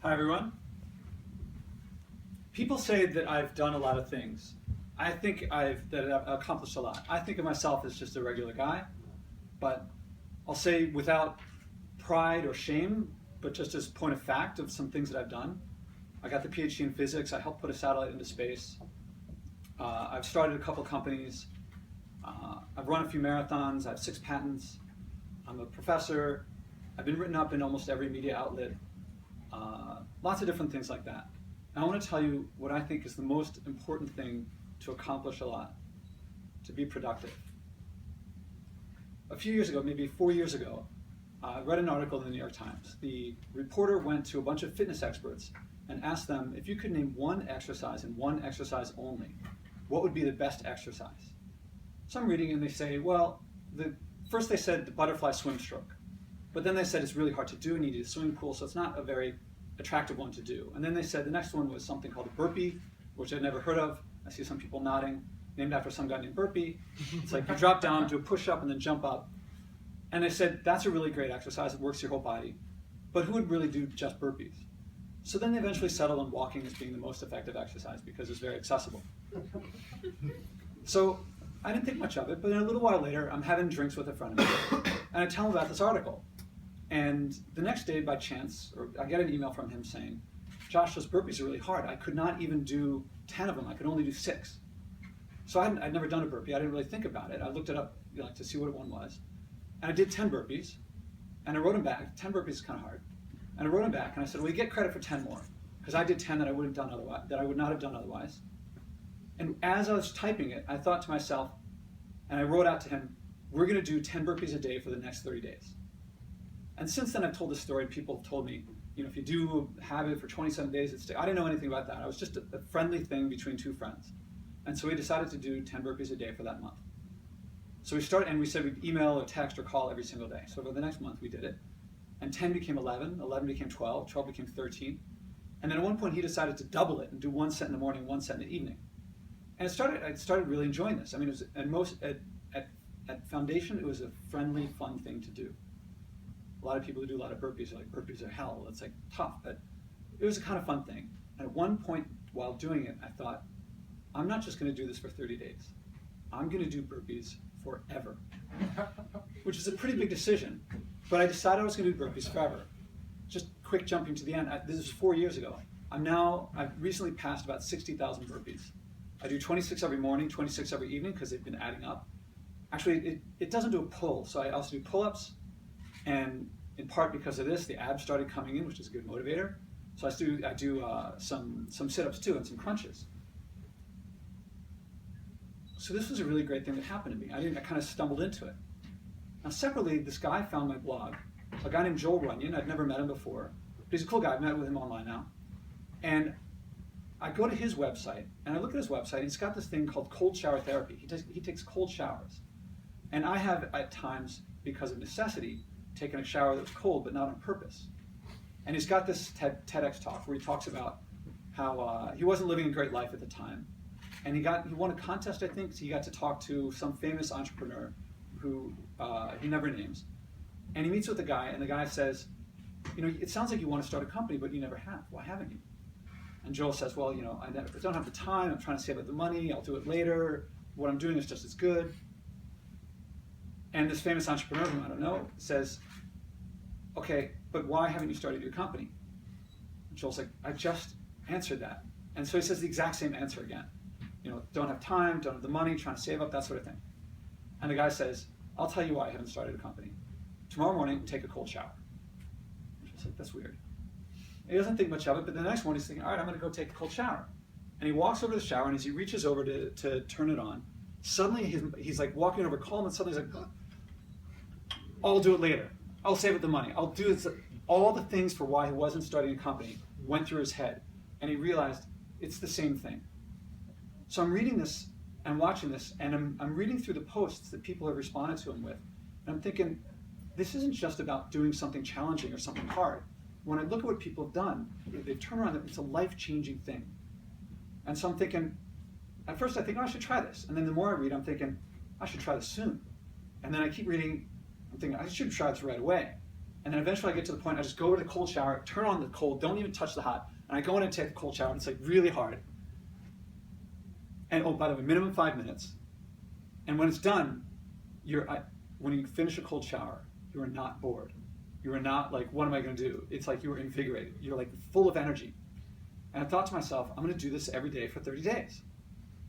Hi everyone. People say that I've done a lot of things. I think I've accomplished a lot. I think of myself as just a regular guy, but I'll say without pride or shame, but just as point of fact of some things that I've done. I got the PhD in physics. I helped put a satellite into space. I've started a couple companies. I've run a few marathons. I have 6 patents. I'm a professor. I've been written up in almost every media outlet. Lots of different things like that. And I want to tell you what I think is the most important thing to accomplish a lot, to be productive. A few years ago, maybe 4 years ago, I read an article in the New York Times. The reporter went to a bunch of fitness experts and asked them, if you could name one exercise and one exercise only, what would be the best exercise? So I'm reading and they say, well, first they said the butterfly swim stroke. But then they said it's really hard to do and you need a swimming pool, so it's not a very attractive one to do. And then they said the next one was something called a burpee, which I'd never heard of. I see some people nodding, named after some guy named Burpee. It's like you drop down, do a push-up, and then jump up. And they said that's a really great exercise, it works your whole body. But who would really do just burpees? So then they eventually settled on walking as being the most effective exercise because it's very accessible. So I didn't think much of it, but then a little while later, I'm having drinks with a friend of mine, and I tell him about this article. And the next day, by chance, I get an email from him saying, Josh, those burpees are really hard. I could not even do 10 of them. I could only do 6. So I'd never done a burpee. I didn't really think about it. I looked it up to see what one was. And I did 10 burpees, and I wrote them back. 10 burpees is kind of hard. And I wrote them back, and I said, well, you get credit for 10 more, because I did 10 that I would not have done otherwise. And as I was typing it, I thought to myself, and I wrote out to him, we're going to do 10 burpees a day for the next 30 days. And since then, I've told this story, and people have told me, if you do a habit for 27 days, I didn't know anything about that. It was just a friendly thing between 2 friends. And so we decided to do 10 burpees a day for that month. So we started, and we said we'd email or text or call every single day. So over the next month, we did it. And 10 became 11, 11 became 12, 12 became 13. And then at one point, he decided to double it and do 1 set in the morning, 1 set in the evening. And I started really enjoying this. I mean, it was, at Foundation, it was a friendly, fun thing to do. A lot of people who do a lot of burpees are like, burpees are hell. It's like tough, but it was a kind of fun thing. And at one point while doing it, I thought, I'm not just going to do this for 30 days. I'm going to do burpees forever, which is a pretty big decision. But I decided I was going to do burpees forever. Just quick jumping to the end. This is 4 years ago. I've recently passed about 60,000 burpees. I do 26 every morning, 26 every evening because they've been adding up. Actually, it doesn't do a pull, so I also do pull-ups. And in part because of this, the abs started coming in, which is a good motivator. So I do some sit-ups too and some crunches. So this was a really great thing that happened to me. I kind of stumbled into it. Now separately, this guy found my blog, a guy named Joel Runyon. I'd never met him before, but he's a cool guy. I've met with him online now. And I go to his website, and I look at his website, and he's got this thing called cold shower therapy. He takes cold showers. And I have, at times, because of necessity, taken a shower that was cold, but not on purpose. And he's got this TEDx talk where he talks about how he wasn't living a great life at the time. And he won a contest, I think, so he got to talk to some famous entrepreneur who he never names. And he meets with the guy, and the guy says, it sounds like you want to start a company, but you never have. Why haven't you? And Joel says, well, I don't have the time. I'm trying to save up the money. I'll do it later. What I'm doing is just as good. And this famous entrepreneur, whom I don't know, says, okay, but why haven't you started your company? And Joel's like, I just answered that. And so he says the exact same answer again. Don't have time, don't have the money, trying to save up, that sort of thing. And the guy says, I'll tell you why I haven't started a company. Tomorrow morning, take a cold shower. And Joel's like, that's weird. And he doesn't think much of it, but the next one he's thinking, all right, I'm going to go take a cold shower. And he walks over to the shower, and as he reaches over to turn it on, suddenly he's like walking over calm, and suddenly he's like, I'll do it later. I'll save up the money. I'll do this. All the things for why he wasn't starting a company went through his head, and he realized it's the same thing. So I'm reading this and watching this, and I'm reading through the posts that people have responded to him with, and I'm thinking, this isn't just about doing something challenging or something hard. When I look at what people have done, they turn around, it's a life-changing thing. And so I'm thinking, at first I think, I should try this. And then the more I read, I'm thinking, I should try this soon. And then I keep reading, I'm thinking, I should try this right away. And then eventually I get to the point, I just go to the cold shower, turn on the cold, don't even touch the hot, and I go in and take the cold shower, and it's like really hard. And oh, by the way, minimum 5 minutes. And when it's done, when you finish a cold shower, you are not bored. You are not like, what am I going to do? It's like you are invigorated. You're like full of energy. And I thought to myself, I'm going to do this every day for 30 days.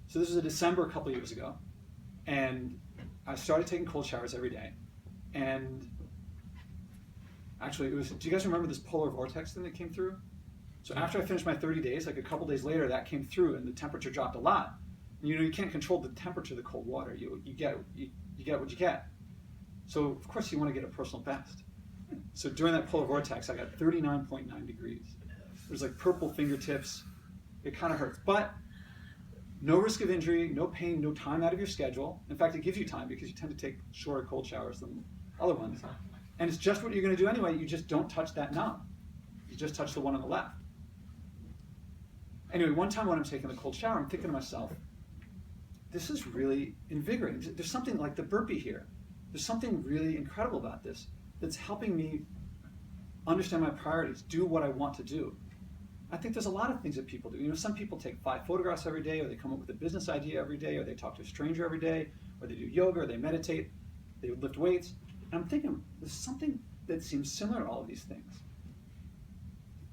So this was in December a couple of years ago. And I started taking cold showers every day. And actually, do you guys remember this polar vortex thing that came through? So after I finished my 30 days, like a couple days later, that came through and the temperature dropped a lot. And you can't control the temperature of the cold water. You get what you get. So of course you want to get a personal best. So during that polar vortex, I got 39.9 degrees. There's like purple fingertips. It kind of hurts, but no risk of injury, no pain, no time out of your schedule. In fact, it gives you time because you tend to take shorter cold showers than other ones. And it's just what you're going to do anyway. You just don't touch that knob. You just touch the one on the left. Anyway, one time when I'm taking the cold shower, I'm thinking to myself, this is really invigorating. There's something like the burpee here. There's something really incredible about this that's helping me understand my priorities, do what I want to do. I think there's a lot of things that people do. Some people take 5 photographs every day, or they come up with a business idea every day, or they talk to a stranger every day, or they do yoga, or they meditate, they lift weights. And I'm thinking, there's something that seems similar to all of these things.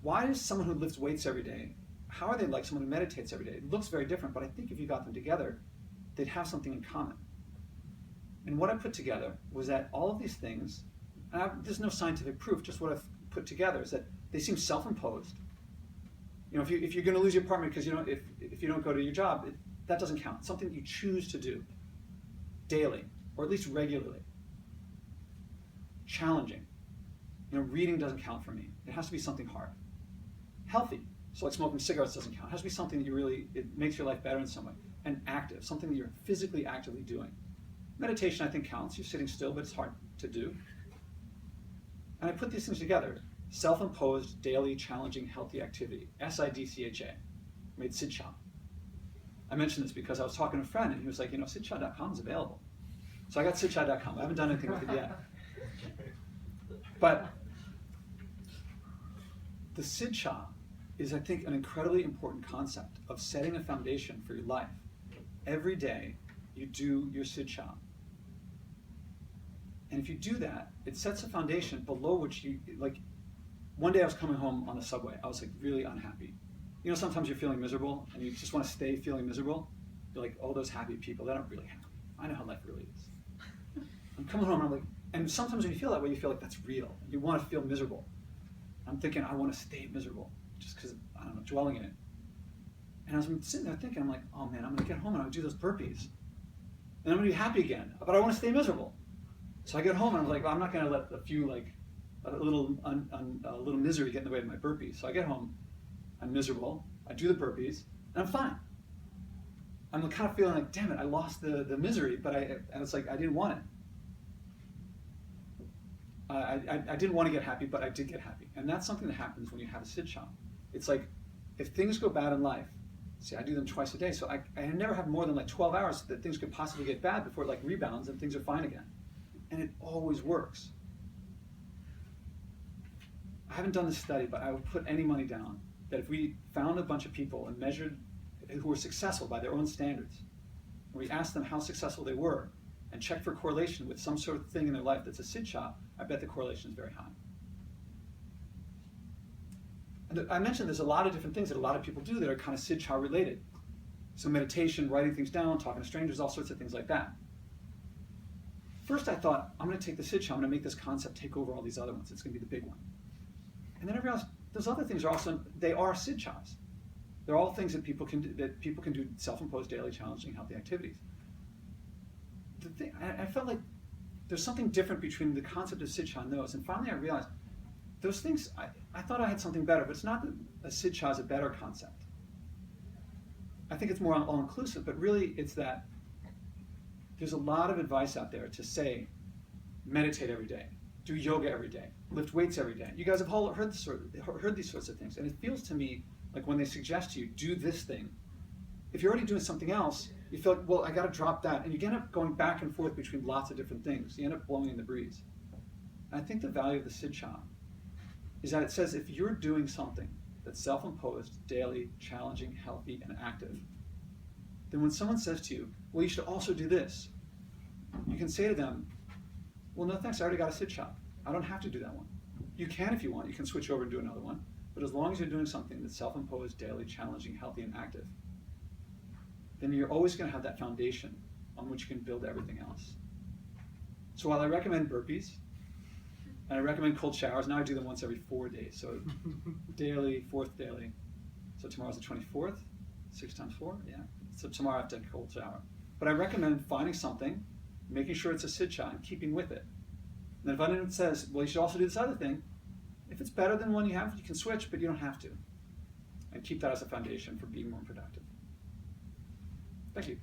Why is someone who lifts weights every day, how are they like someone who meditates every day? It looks very different, but I think if you got them together, they'd have something in common. And what I put together was that all of these things, there's no scientific proof, just what I've put together is that they seem self-imposed. If you're going to lose your partner because if you don't go to your job, that doesn't count. Something you choose to do daily, or at least regularly. Challenging. Reading doesn't count for me. It has to be something hard. Healthy. So like smoking cigarettes doesn't count. It has to be something that it makes your life better in some way. And active, something that you're physically actively doing. Meditation, I think, counts. You're sitting still, but it's hard to do. And I put these things together. Self-imposed, daily, challenging, healthy activity. SIDCHA. Made Sidcha. I mentioned this because I was talking to a friend, and he was like, Sidcha.com is available. So I got Sidcha.com. I haven't done anything with it yet. But the Sidcha is, I think, an incredibly important concept of setting a foundation for your life. Every day, you do your Sidcha. And if you do that, it sets a foundation below which one day I was coming home on the subway. I was really unhappy. Sometimes you're feeling miserable and you just want to stay feeling miserable. You're like, oh, those happy people, they aren't really happy. I know how life really is. I'm coming home and I'm like, and sometimes when you feel that way, you feel like that's real. You want to feel miserable. I'm thinking, I want to stay miserable just because, I don't know, dwelling in it. And I was sitting there thinking, I'm like, oh man, I'm going to get home and I'll do those burpees. And I'm going to be happy again, but I want to stay miserable. So I get home and I'm like, well, I'm not going to let a little misery get in the way of my burpees. So I get home, I'm miserable, I do the burpees, and I'm fine. I'm kind of feeling like, damn it, I lost the misery, but it's like I didn't want it. I didn't want to get happy, but I did get happy. And that's something that happens when you have a Sidcha. It's like, if things go bad in life, see, I do them twice a day, so I never have more than 12 hours that things could possibly get bad before it rebounds and things are fine again. And it always works. I haven't done this study, but I would put any money down that if we found a bunch of people and measured who were successful by their own standards, and we asked them how successful they were, and checked for correlation with some sort of thing in their life that's a Sidcha, I bet the correlation is very high. And I mentioned there's a lot of different things that a lot of people do that are kind of Sidcha related. So meditation, writing things down, talking to strangers, all sorts of things like that. First I thought, I'm going to take the Sidcha, I'm going to make this concept take over all these other ones. It's going to be the big one. And then I realized those other things are also, they are Sidchas. They're all things that people can do self-imposed, daily, challenging, healthy activities. I felt like there's something different between the concept of Sidcha and those. And finally I realized those things, I thought I had something better, but it's not that a Sidcha is a better concept. I think it's more all-inclusive, but really it's that there's a lot of advice out there to say, meditate every day, do yoga every day, lift weights every day. You guys have all heard these sorts of things, and it feels to me like when they suggest to you, do this thing, if you're already doing something else, you feel like, well, I got to drop that, and you end up going back and forth between lots of different things. You end up blowing in the breeze. I think the value of the Sid Cha is that it says if you're doing something that's self-imposed, daily, challenging, healthy, and active, then when someone says to you, well, you should also do this, you can say to them, well, no thanks, I already got a Sid Cha. I don't have to do that one. You can if you want. You can switch over and do another one. But as long as you're doing something that's self-imposed, daily, challenging, healthy, and active, then you're always going to have that foundation on which you can build everything else. So while I recommend burpees, and I recommend cold showers, now I do them once every 4 days. So daily, fourth daily. So tomorrow's the 24th, 6 times 4, yeah. So tomorrow I have to take a cold shower. But I recommend finding something, making sure it's a Sid Cha, and keeping with it. And then if anyone says, well, you should also do this other thing, if it's better than one you have, you can switch, but you don't have to. And keep that as a foundation for being more productive. Thank you.